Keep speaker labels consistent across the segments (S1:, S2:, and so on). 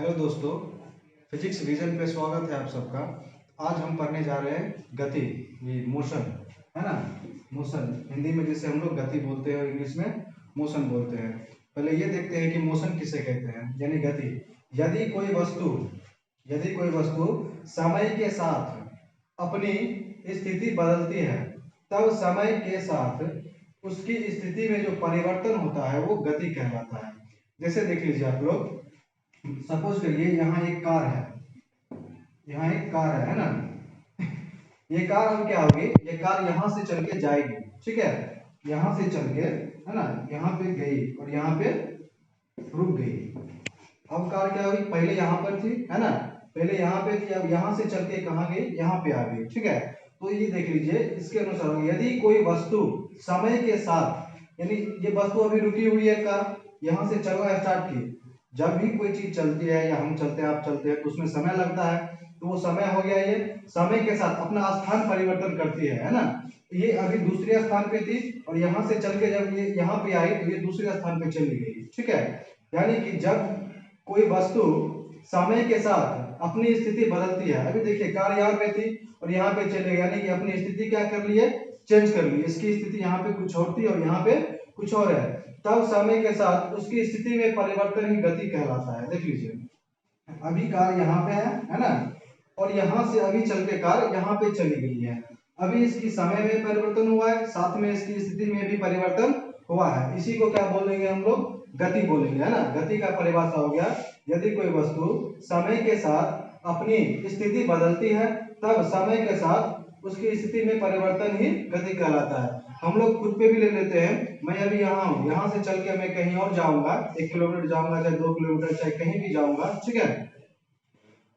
S1: Hello दोस्तों, physics vision पे स्वागत है आप सबका। आज हम पढ़ने जा रहे हैं गति, ये मोशन है ना। मोशन हिंदी में जिसे हम लोग गति बोलते हैं और इंग्लिश में मोशन बोलते हैं। पहले ये देखते हैं कि मोशन किसे कहते हैं, यानी गति। यदि कोई वस्तु समय के साथ अपनी स्थिति बदलती है, तब समय के साथ उसकी स्थिति में जो परिवर्तन होता है वो गति कहलाता है। जैसे देख लीजिए आप लोग, सपोज करिए यहाँ एक कार है ना। ये कार अब क्या होगी, ये कार यहाँ से चल के जाएगी, ठीक है। यहाँ से चल के है ना, यहाँ पे गई और यहाँ पे रुक गई। अब कार क्या हुई, पहले यहाँ पर थी है ना, पहले यहाँ पे थी, अब यहाँ से चल के कहाँ गई, यहाँ पे आ गई, ठीक है। तो ये देख लीजिए, इसके अनुसार यदि कोई वस्तु समय के साथ, यानी ये वस्तु अभी रुकी हुई है, कार यहाँ से चलना स्टार्ट की। जब भी कोई चीज चलती है या हम चलते हैं आप चलते हैं तो उसमें समय लगता है, तो वो समय हो गया। ये समय के साथ अपना स्थान परिवर्तन करती है ना। ये अभी दूसरे स्थान पे थी और यहाँ से चल के जब ये यहाँ पे आई तो ये दूसरे स्थान पे चली गई, ठीक है। यानी कि जब कोई वस्तु समय के साथ अपनी स्थिति बदलती है, अभी देखिए कार यहाँ पे थी और यहाँ पे चले गई, यानी कि अपनी स्थिति क्या कर ली है, चेंज कर ली। इसकी स्थिति यहाँ पे कुछ और थी और यहाँ पे कुछ और है, तब समय के साथ उसकी स्थिति में परिवर्तन ही गति कहलाता है। देख लीजिए, अभी कार यहाँ पे है ना, और यहाँ से अभी चल के कार यहाँ पे चली गई है। अभी इसकी समय में परिवर्तन हुआ है, साथ में इसकी स्थिति में भी परिवर्तन हुआ है। इसी को क्या बोलेंगे हम लोग, गति बोलेंगे, है ना। गति का परिभाषा हो गया, यदि कोई वस्तु समय के साथ अपनी स्थिति बदलती है, तब समय के साथ उसकी स्थिति में परिवर्तन ही गति कहलाता है। हम लोग खुद पे भी ले लेते हैं, मैं अभी यहाँ हूँ, यहाँ से चल के मैं कहीं और जाऊंगा, 1 किलोमीटर जाऊंगा, चाहे 2 किलोमीटर, चाहे कहीं भी जाऊंगा, ठीक है।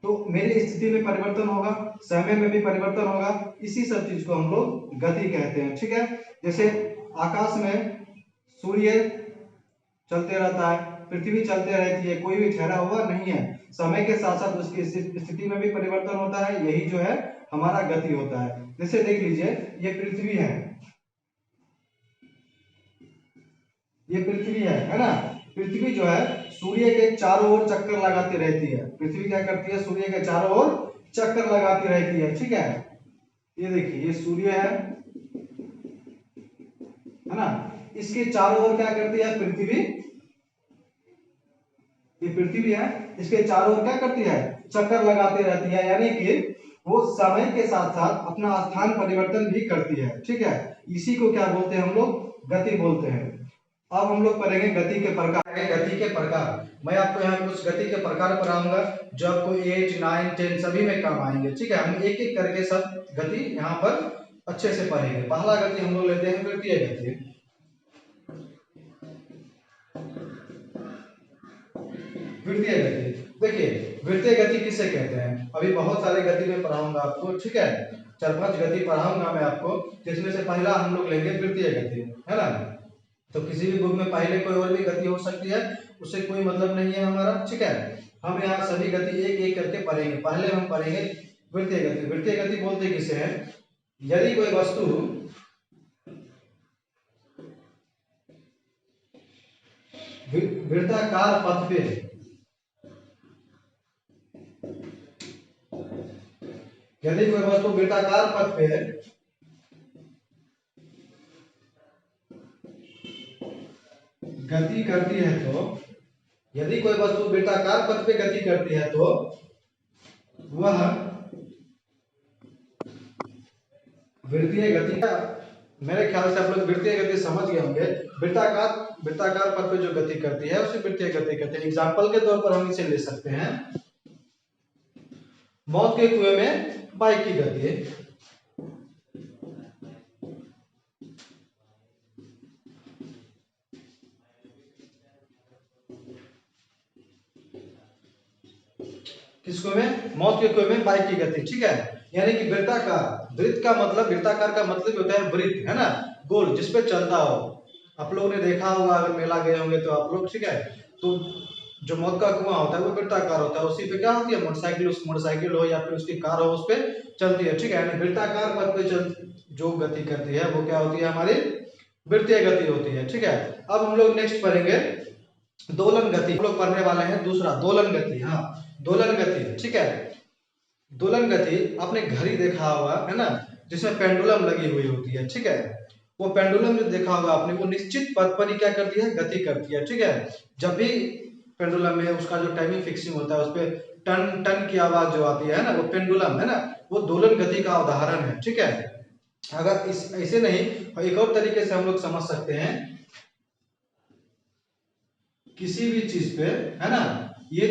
S1: तो मेरी स्थिति में परिवर्तन होगा, समय में भी परिवर्तन होगा। इसी सब चीज को हम लोग गति कहते हैं, ठीक है। जैसे आकाश में सूर्य चलते रहता है, पृथ्वी चलते रहती है, कोई भी ठहरा हुआ नहीं है। समय के साथ साथ उसकी स्थिति में भी परिवर्तन होता है, यही जो है हमारा गति होता है। जैसे देख लीजिए, ये पृथ्वी है, ये पृथ्वी है ना। पृथ्वी जो है सूर्य के चारों ओर चक्कर लगाती रहती है। पृथ्वी क्या करती है, सूर्य के चारों ओर चक्कर लगाती रहती है, ठीक है। ये देखिए, ये सूर्य है ना, इसके चारों ओर क्या करती है पृथ्वी, ये पृथ्वी है, इसके चारों ओर क्या करती है, चक्कर लगाती रहती है। यानी कि वो समय के साथ साथ अपना स्थान परिवर्तन भी करती है, ठीक है। इसी को क्या बोलते हैं हम लोग, गति बोलते हैं। अब हम लोग पढ़ेंगे गति के प्रकार। गति के प्रकार, मैं आपको यहाँ कुछ गति के प्रकार पढ़ाऊंगा जो आपको 8, 9, 10 सभी में काम आएंगे, ठीक है। हम एक एक करके सब गति यहाँ पर अच्छे से पढ़ेंगे। पहला गति हम लोग लेते हैं वृत्तीय गति। वृत्तीय गति, देखिए वृत्तीय गति किसे कहते हैं, अभी बहुत सारे गति में पढ़ाऊंगा आपको, ठीक है। 4-5 गति पढ़ाऊंगा मैं आपको, जिसमें से पहला हम लोग लेंगे वृत्तीय गति, है ना। तो किसी भी बुक में पहले कोई और भी गति हो सकती है, उससे कोई मतलब नहीं है हमारा, ठीक है। हम यहाँ सभी गति एक एक करके पढ़ेंगे। पहले हम पढ़ेंगे वृत्तीय गति। वृत्तीय गति बोलते किसे हैं, यदि कोई वस्तु वृत्ताकार पथ पे, यदि कोई वस्तु वृत्ताकार पथ पे गति करती है, तो यदि कोई वस्तु वृत्ताकार पथ पे गति करती है तो वह वृत्तीय गति का, मेरे ख्याल से आप लोग वृत्तीय गति समझ गए होंगे। वृत्ताकार पथ पे जो गति करती है उसे वृत्तीय गति कहते हैं। एग्जांपल के तौर पर हम इसे ले सकते हैं, मौत के कुएं में बाइक की गति। किसको में, मौत के कुएं में बाइक की गति, ठीक है। यानी कि वृत्ताकार, वृत्त का मतलब, वृत्ताकार का मतलब होता है वृत्त, है ना, गोल जिसपे चलता हो। आप लोगों ने देखा होगा, अगर मेला गए होंगे तो आप लोग, ठीक है। तो जो मौत का कुआं होता है वो वृत्ताकार होता है, उसी पे क्या होती है, मोटरसाइकिल, उस मोटरसाइकिल हो या फिर उसकी कार हो, उस पे चलती है, ठीक है। यानी वृत्ताकार पथ पे चल जो गति करती है वो क्या होती है, हमारी वृत्तीय गति होती है, ठीक है। अब हम लोग नेक्स्ट पढ़ेंगे दोलन गति हम लोग पढ़ने वाले हैं। दूसरा दोलन गति, हाँ दोलन गति, ठीक है। दोलन गति आपने घड़ी देखा होगा है ना, जिसमें पेंडुलम लगी हुई होती है, ठीक है। वो पेंडुलम जो देखा होगा आपने, वो निश्चित पथ पर ही क्या करती है, गति करती है, ठीक है। जब भी पेंडुलम में उसका जो टाइमिंग फिक्सिंग होता है, उस पर टन टन की आवाज जो आती है ना, वो पेंडुलम है ना, वो दोलन गति का उदाहरण है, ठीक है। अगर इस ऐसे नहीं, एक और तरीके से हम लोग समझ सकते हैं, किसी भी चीज पे है ना, ये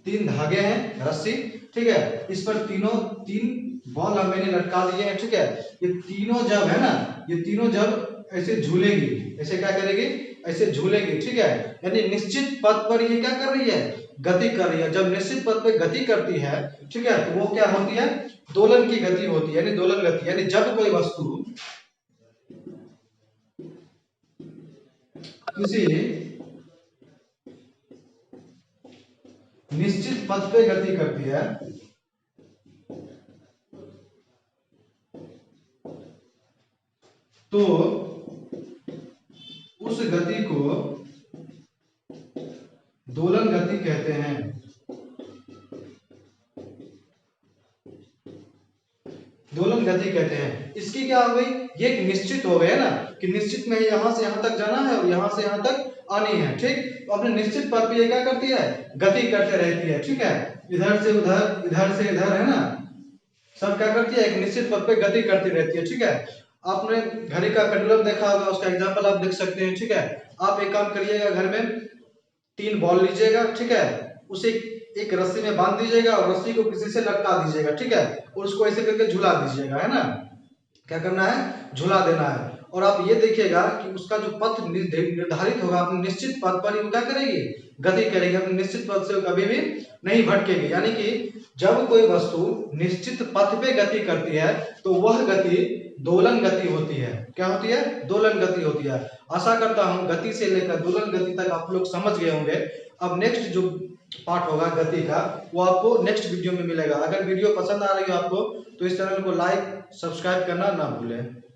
S1: 3 धागे हैं, रस्सी, ठीक है। इस पर तीन बॉल मैंने लटका दिए हैं, ठीक है। ये तीनों जब है ना, ये तीनों जब ऐसे झूलेगी, ऐसे क्या करेगी, ऐसे झूलेगी, ठीक है। यानी निश्चित पथ पर ये क्या कर रही है, गति कर रही है। जब निश्चित पथ पे गति करती है, ठीक है, तो वो क्या होती है, दोलन की गति होती है, यानी दोलन गति। यानी जब कोई वस्तु किसी निश्चित पथ पे गति करती है, तो उस गति को दोलन गति कहते हैं। दोलन गति कहते हैं। इसकी क्या हो गई, ये एक निश्चित हो गया ना, कि निश्चित में यहां से यहां तक जाना है और यहां से यहां तक आनी है, ठीक। तो अपने निश्चित पथ पे ये क्या करती है, गति करते रहती है, ठीक है। इधर से उधर, इधर से इधर, है ना, सब क्या करती है, एक निश्चित पथ पे गति करती रहती है, ठीक है। आपने घड़ी का पेंडुलम देखा होगा, उसका एग्जांपल आप देख सकते हैं, ठीक है। आप एक काम करिएगा, घर में 3 बॉल लीजिएगा, ठीक है, उसे एक रस्सी में बांध दीजिएगा और रस्सी को किसी से लटका दीजिएगा, ठीक है, और उसको ऐसे करके झुला दीजिएगा, है ना। क्या करना है, झुला देना है। और आप ये देखिएगा कि उसका जो पथ निर्धारित होगा, अपने निश्चित पथ पर ही क्या करेगी, गति करेगी, अपने निश्चित पथ से कभी भी नहीं भटकेगी। यानी कि जब कोई वस्तु निश्चित पथ पे गति करती है, तो वह गति दोलन गति होती है। क्या होती है, दोलन गति होती है। आशा करता हूं गति से लेकर दोलन गति तक आप लोग समझ गए होंगे। अब नेक्स्ट जो पार्ट होगा गति का, वो आपको नेक्स्ट वीडियो में मिलेगा। अगर वीडियो पसंद आ रही हो आपको, तो इस चैनल को लाइक सब्सक्राइब करना ना भूलें।